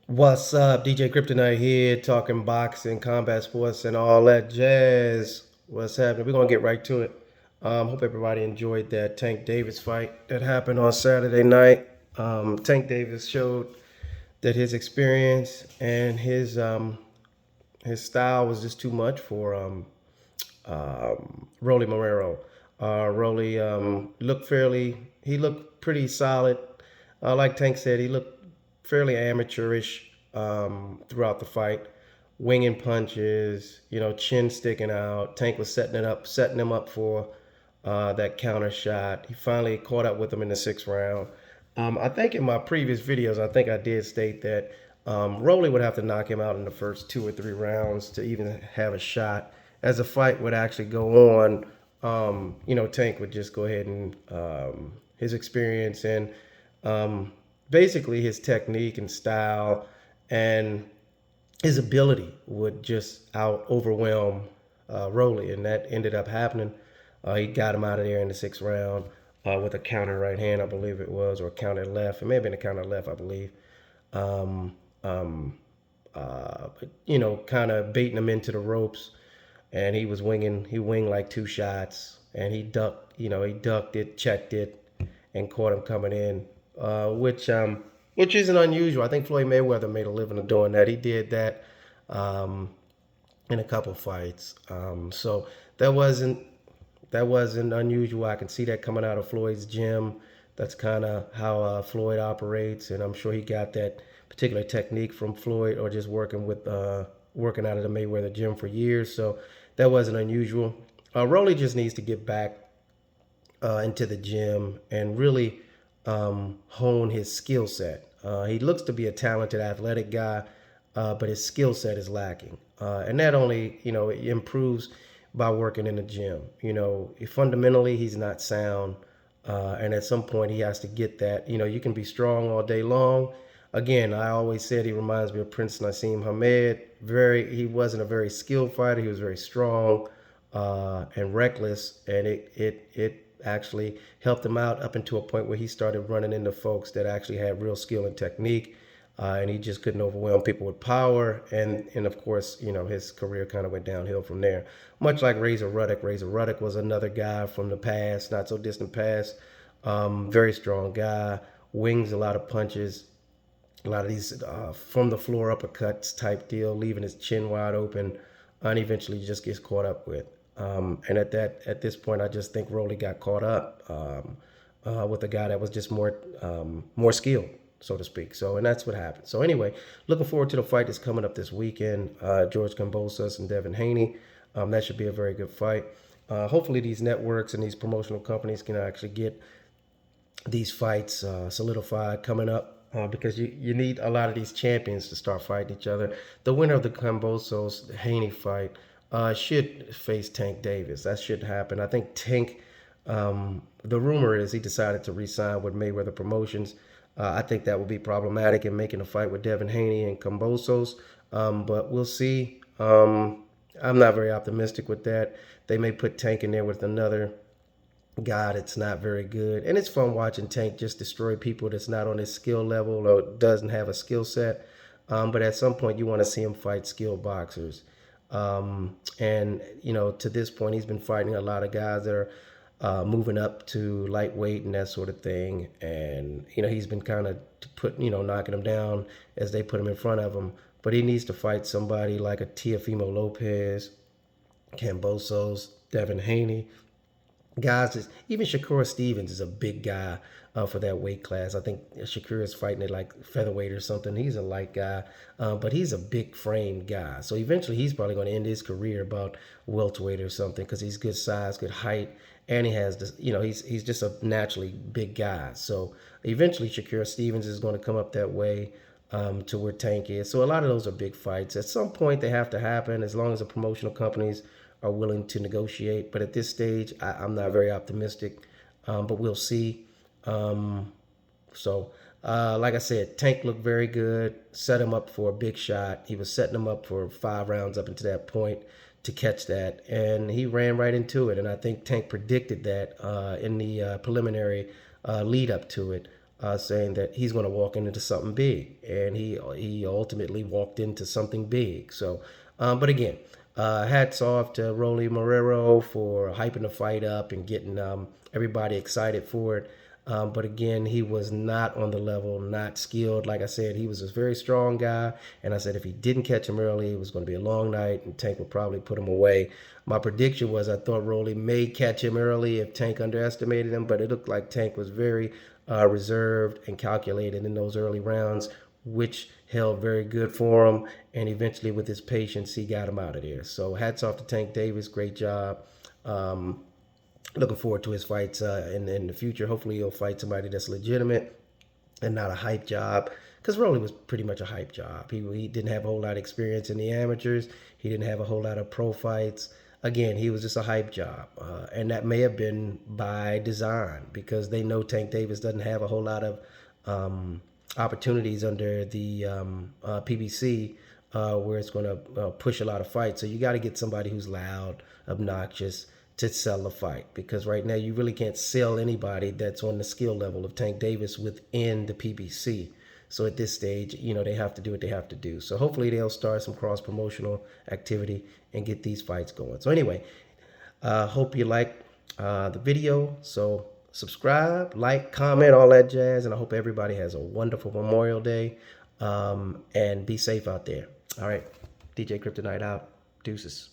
What's up? DJ Kryptonite here, talking boxing, combat sports, and all that jazz. What's happening? We're gonna get right to it. Hope everybody enjoyed that Tank Davis fight that happened on Saturday night. Tank Davis showed that his experience and his style was just too much for Rollie Romero. Rollie looked fairly. He looked pretty solid. Like Tank said, he looked fairly amateurish throughout the fight, winging punches, chin sticking out. Tank was setting him up for that counter shot. He finally caught up with him in the sixth round. I think in my previous videos, I think I did state that Rolly would have to knock him out in the first 2 or 3 rounds to even have a shot. As the fight would actually go on, Tank would just go ahead and his experience and basically his technique and style and his ability would just out overwhelm Rolly, and that ended up happening. He got him out of there in the sixth round with a counter right hand, I believe it was, or a counter left. It may have been a counter left, I believe. Um, um, kind of baiting him into the ropes, and he was winging. He winged like 2 shots, and he ducked. He ducked it, checked it, and caught him coming in, which isn't unusual. I think Floyd Mayweather made a living of doing that. He did that um, in a couple fights. So that wasn't that wasn't unusual. I can see that coming out of Floyd's gym. That's kind of how Floyd operates, and I'm sure he got that particular technique from Floyd or just working out of the Mayweather gym for years. So that wasn't unusual. Rolly just needs to get back into the gym and really hone his skill set. He looks to be a talented, athletic guy, but his skill set is lacking, and that only it improves by working in the gym. Fundamentally he's not sound, and at some point he has to get that. You can be strong all day long. Again, I always said he reminds me of Prince Nassim Hamed. He wasn't a very skilled fighter. He was very strong and reckless, and it actually helped him out up until a point where he started running into folks that actually had real skill and technique, and he just couldn't overwhelm people with power. And of course, his career kind of went downhill from there. Much like Razor Ruddock. Razor Ruddock was another guy from the past, not so distant past. Very strong guy, wings a lot of punches, a lot of these from the floor uppercuts type deal, leaving his chin wide open, and eventually just gets caught up with. And at this point, I just think Rolly got caught up with a guy that was just more skilled, so to speak. So, and that's what happened. So anyway, looking forward to the fight that's coming up this weekend. George Kambosos and Devin Haney. That should be a very good fight. Hopefully, these networks and these promotional companies can actually get these fights solidified coming up, because you need a lot of these champions to start fighting each other. The winner of the Kambosos Haney fight should face Tank Davis. That should happen. I think Tank. The rumor is he decided to re-sign with Mayweather Promotions. I think that would be problematic in making a fight with Devin Haney and Kambosos, but we'll see. I'm not very optimistic with that. They may put Tank in there with another God, it's not very good. And it's fun watching Tank just destroy people that's not on his skill level or doesn't have a skill set. But at some point, you want to see him fight skilled boxers. And, to this point, he's been fighting a lot of guys that are moving up to lightweight and that sort of thing. And, he's been kind of knocking them down as they put him in front of him. But he needs to fight somebody like a Teofimo Lopez, Kambosos, Devin Haney, guys. Even Shakur Stevens is a big guy for that weight class. I think Shakur is fighting at like featherweight or something. He's a light guy, but he's a big frame guy. So eventually he's probably going to end his career about welterweight or something, because he's good size, good height, and he has this. He's just a naturally big guy. So eventually Shakur Stevens is going to come up that way. To where Tank is. So a lot of those are big fights. At some point, they have to happen as long as the promotional companies are willing to negotiate. But at this stage, I'm not very optimistic. But we'll see. Like I said, Tank looked very good. Set him up for a big shot. He was setting him up for 5 rounds up until that point to catch that, and he ran right into it. And I think Tank predicted that in the preliminary lead up to it. saying that he's going to walk into something big, and he ultimately walked into something big. So, but again, hats off to Rollie Romero for hyping the fight up and getting everybody excited for it. But again, he was not on the level, not skilled. Like I said, he was a very strong guy. And I said if he didn't catch him early, it was going to be a long night, and Tank would probably put him away. My prediction was I thought Rollie may catch him early if Tank underestimated him, but it looked like Tank was very reserved and calculated in those early rounds, which held very good for him. And eventually, with his patience, he got him out of there. So hats off to Tank Davis. Great job. Looking forward to his fights in the future. Hopefully, he'll fight somebody that's legitimate and not a hype job. Because Rollie was pretty much a hype job. He didn't have a whole lot of experience in the amateurs. He didn't have a whole lot of pro fights. Again, he was just a hype job. And that may have been by design because they know Tank Davis doesn't have a whole lot of opportunities under the PBC where it's going to push a lot of fights. So you got to get somebody who's loud, obnoxious, to sell a fight, because right now you really can't sell anybody that's on the skill level of Tank Davis within the PBC. So at this stage, they have to do what they have to do. So hopefully they'll start some cross promotional activity and get these fights going. So anyway, hope you like the video. So subscribe, like, comment, all that jazz. And I hope everybody has a wonderful Memorial Day and be safe out there. All right. DJ Kryptonite out. Deuces.